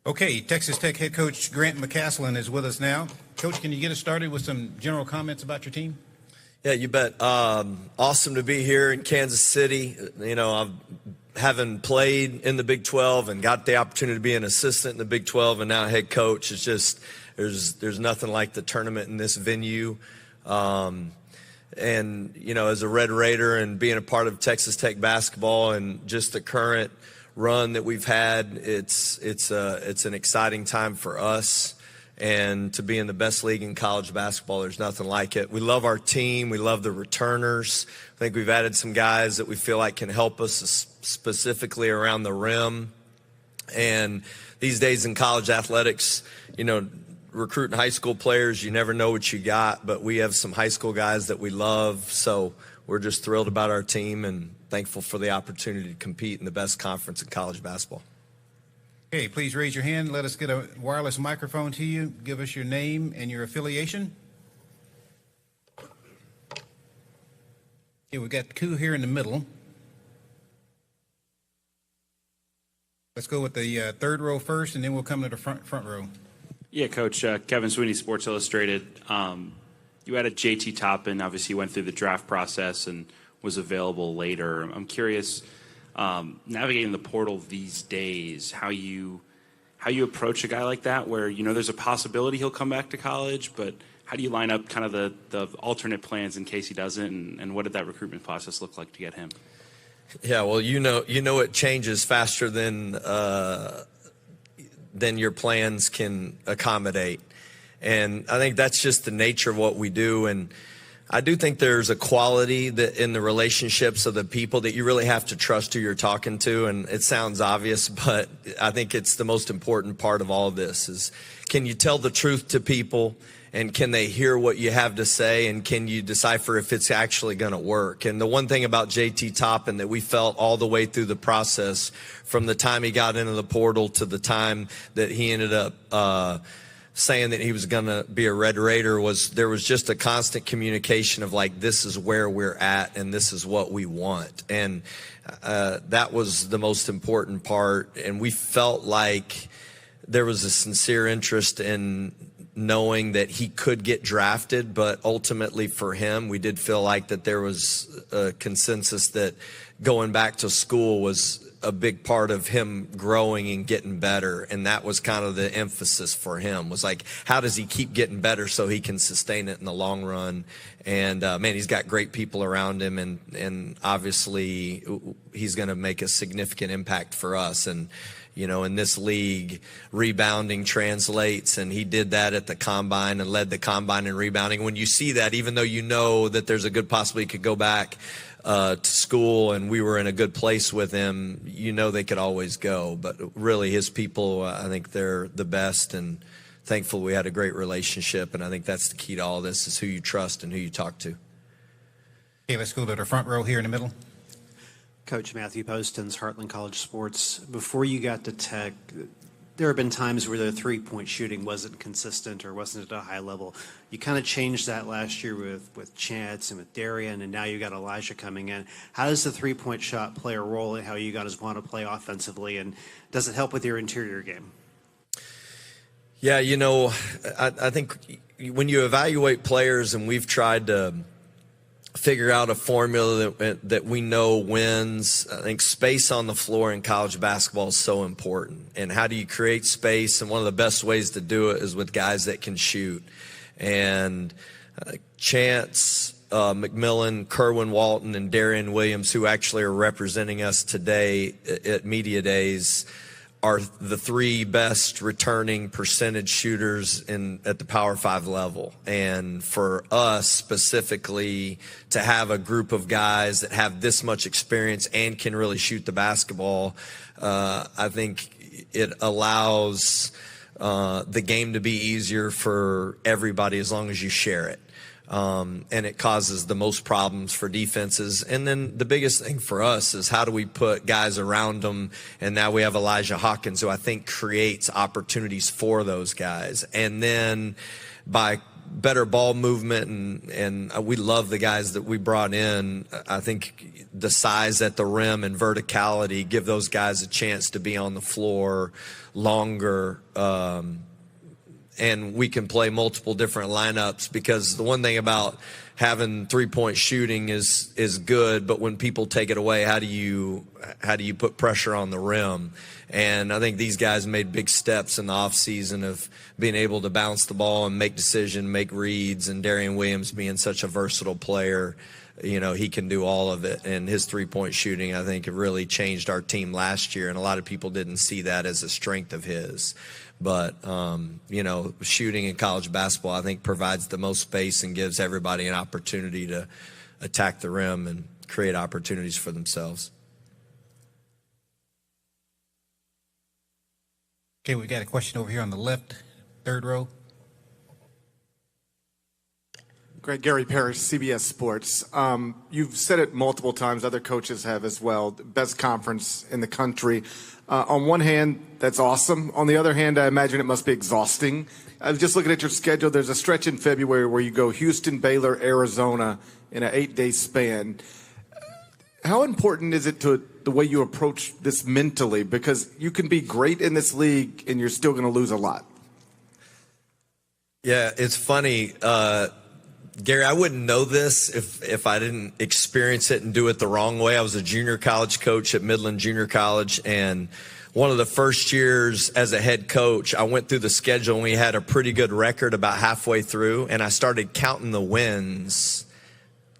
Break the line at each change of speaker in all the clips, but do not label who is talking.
Okay, Texas Tech head coach Grant McCasland is with us now. Coach, can you get us started with some general comments about your team?
Yeah, you bet. Awesome to be here in Kansas City. You know, having played in the Big 12 and got the opportunity to be an assistant in the Big 12 and now head coach. It's just there's nothing like the tournament in this venue. And, you know, as a Red Raider and being a part of Texas Tech basketball and just the current run that we've had, it's an exciting time for us. And to be in the best league in college basketball, there's nothing like it. We love our team. We love the returners. I think we've added some guys that we feel like can help us specifically around the rim. And these days in college athletics, you know, recruiting high school players, you never know what you got, but we have some high school guys that we love. So we're just thrilled about our team and thankful for the opportunity to compete in the best conference in college basketball.
Okay, please raise your hand. Let us get a wireless microphone to you. Give us your name and your affiliation. Okay, we've got two here in the middle. Let's go with the third row first, and then we'll come to the front row.
Yeah, Coach. Kevin Sweeney, Sports Illustrated. You added JT Toppen. Obviously, you went through the draft process and was available later. I'm curious, navigating the portal these days, how you approach a guy like that, where you know there's a possibility he'll come back to college, but how do you line up kind of the alternate plans in case he doesn't, and what did that recruitment process look like to get him?
Yeah, well, you know it changes faster than your plans can accommodate. And I think that's just the nature of what we do. And I do think there's a quality that in the relationships of the people that you really have to trust who you're talking to. And it sounds obvious, but I think it's the most important part of all of this is, can you tell the truth to people? And can they hear what you have to say? And can you decipher if it's actually going to work? And the one thing about JT Toppen that we felt all the way through the process, from the time he got into the portal to the time that he ended up saying that he was going to be a Red Raider, was there was just a constant communication of like, this is where we're at and this is what we want. And that was the most important part. And we felt like there was a sincere interest in knowing that he could get drafted, but ultimately for him, we did feel like that there was a consensus that going back to school was a big part of him growing and getting better. And that was kind of the emphasis for him, was like, how does he keep getting better so he can sustain it in the long run? And man, he's got great people around him, and obviously he's going to make a significant impact for us. And you know, in this league, rebounding translates, and he did that at the combine and led the combine in rebounding. When you see that, even though you know that there's a good possibility he could go back to school and we were in a good place with him, you know they could always go. But really, his people, I think they're the best, and thankful we had a great relationship. And I think that's the key to all this, is who you trust and who you talk to.
Okay, let's go to the front row here in the middle.
Coach Matthew Postins, Heartland College Sports. Before you got to Tech, there have been times where the three-point shooting wasn't consistent or wasn't at a high level. You kind of changed that last year with Chance and with Darian, and now you got Elijah coming in. How does the three-point shot play a role in how you guys want to play offensively, and does it help with your interior game?
Yeah, you know, I think when you evaluate players, and we've tried to figure out a formula that we know wins, I think space on the floor in college basketball is so important. And how do you create space? And one of the best ways to do it is with guys that can shoot. And Chance, McMillan, Kerwin Walton, and Darian Williams, who actually are representing us today at Media Days, are the three best returning percentage shooters at the Power 5 level. And for us specifically, to have a group of guys that have this much experience and can really shoot the basketball, I think it allows the game to be easier for everybody as long as you share it. And it causes the most problems for defenses. And then the biggest thing for us is, how do we put guys around them? And now we have Elijah Hawkins, who I think creates opportunities for those guys. And then by better ball movement, and we love the guys that we brought in. I think the size at the rim and verticality give those guys a chance to be on the floor longer, and we can play multiple different lineups, because the one thing about having three-point shooting is good, but when people take it away, how do you put pressure on the rim? And I think these guys made big steps in the offseason of being able to bounce the ball and make decisions, make reads, and Darian Williams being such a versatile player, he can do all of it. And his three-point shooting, I think, really changed our team last year, and a lot of people didn't see that as a strength of his. But, shooting in college basketball, I think, provides the most space and gives everybody an opportunity to attack the rim and create opportunities for themselves.
Okay, we got a question over here on the left, third row.
Great. Gary Parrish, CBS Sports. You've said it multiple times, other coaches have as well, the best conference in the country. On one hand, that's awesome. On the other hand, I imagine it must be exhausting. I was just looking at your schedule. There's a stretch in February where you go Houston, Baylor, Arizona in an 8-day span. How important is it to the way you approach this mentally? Because you can be great in this league and you're still going to lose a lot.
Yeah, it's funny. Gary, I wouldn't know this if I didn't experience it and do it the wrong way. I was a junior college coach at Midland Junior College, and one of the first years as a head coach, I went through the schedule and we had a pretty good record about halfway through, and I started counting the wins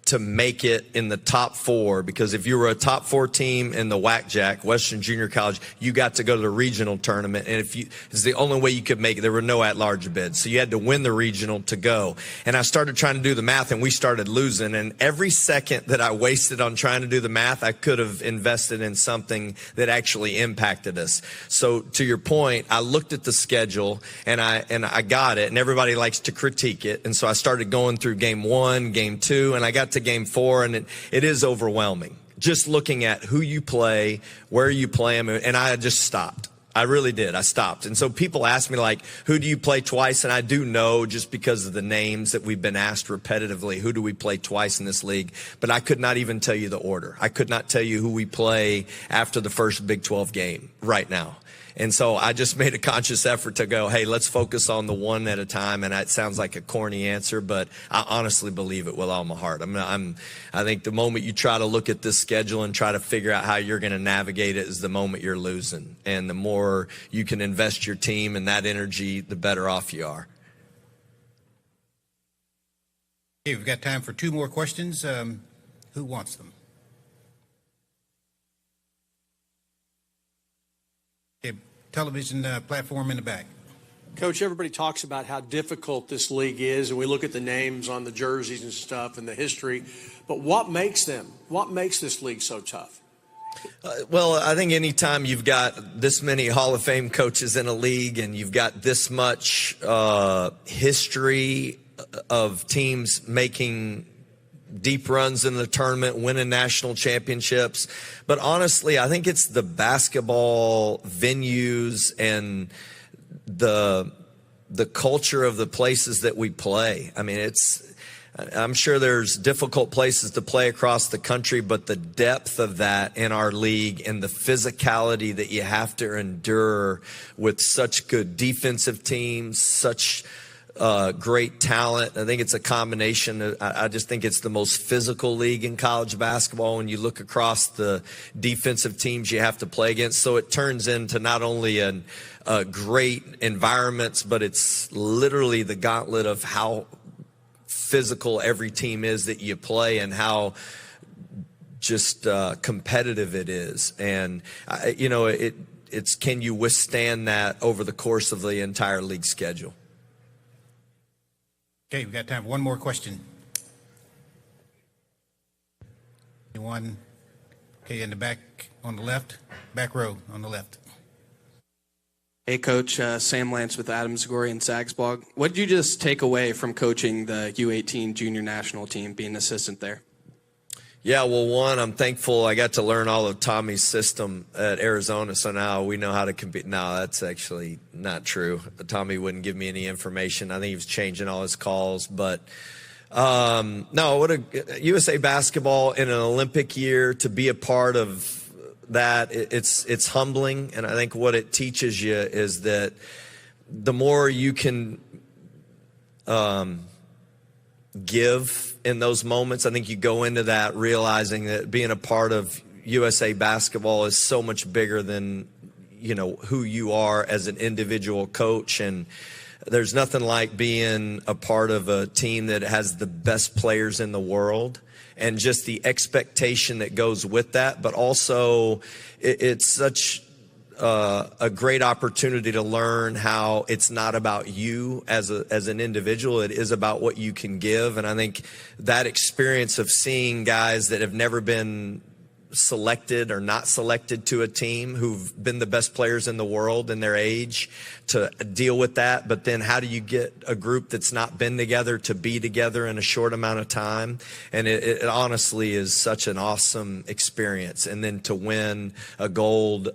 to make it in the top four, because if you were a top four team in the WAC-JAC, Western Junior College, you got to go to the regional tournament, and it's the only way you could make it. There were no at-large bids, so you had to win the regional to go. And I started trying to do the math, and we started losing, and every second that I wasted on trying to do the math, I could have invested in something that actually impacted us. So to your point, I looked at the schedule, and I got it, and everybody likes to critique it, and so I started going through game 1, game 2, and I got to game 4, and it is overwhelming just looking at who you play, where you play them, and I just stopped. I really did. I stopped. And so people ask me, like, who do you play twice? And I do know, just because of the names that we've been asked repetitively, who do we play twice in this league? But I could not even tell you the order. I could not tell you who we play after the first Big 12 game right now. And so I just made a conscious effort to go, hey, let's focus on the one at a time. And that sounds like a corny answer, but I honestly believe it with all my heart. I think the moment you try to look at this schedule and try to figure out how you're going to navigate it is the moment you're losing. And the more you can invest your team and that energy, the better off you are.
Okay, we've got time for 2 more questions. Who wants them? Okay, television platform in the back.
Coach, everybody talks about how difficult this league is, and we look at the names on the jerseys and stuff and the history. But what makes this league so tough?
Well, I think anytime you've got this many Hall of Fame coaches in a league and you've got this much history of teams making deep runs in the tournament, winning national championships. But honestly, I think it's the basketball venues and the culture of the places that we play. I mean, I'm sure there's difficult places to play across the country, but the depth of that in our league and the physicality that you have to endure with such good defensive teams, such great talent. I think it's a combination. I just think it's the most physical league in college basketball when you look across the defensive teams you have to play against. So it turns into not only a great environments, but it's literally the gauntlet of how physical every team is that you play and how just competitive it is. And, it's can you withstand that over the course of the entire league schedule?
Okay, we've got time for one more question. Anyone? Okay, in the back on the left, back row on the left.
Hey, Coach, Sam Lance with Adam Zagori and Sags Blog. What did you just take away from coaching the U18 junior national team, being an assistant there?
Yeah, well, one, I'm thankful I got to learn all of Tommy's system at Arizona, so now we know how to compete. No, that's actually not true. Tommy wouldn't give me any information. I think he was changing all his calls, but no, what a USA basketball in an Olympic year, to be a part of that, it's humbling, and I think what it teaches you is that the more you can give in those moments, I think you go into that realizing that being a part of USA basketball is so much bigger than, you know, who you are as an individual coach. And there's nothing like being a part of a team that has the best players in the world, and just the expectation that goes with that. But also it's such a great opportunity to learn how it's not about you as an individual. It is about what you can give. And I think that experience of seeing guys that have never been selected or not selected to a team, who've been the best players in the world in their age, to deal with that. But then how do you get a group that's not been together to be together in a short amount of time? And it honestly is such an awesome experience. And then to win a gold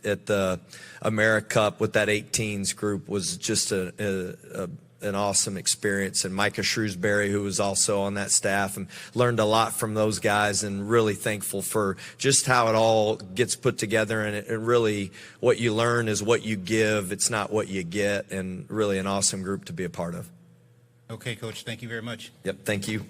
at the AmeriCup with that 18s group was just an awesome experience. And Micah Shrewsbury, who was also on that staff, and learned a lot from those guys, and really thankful for just how it all gets put together. And it really, what you learn is what you give. It's not what you get, and really an awesome group to be a part of.
Okay, Coach, thank you very much.
Yep, thank you.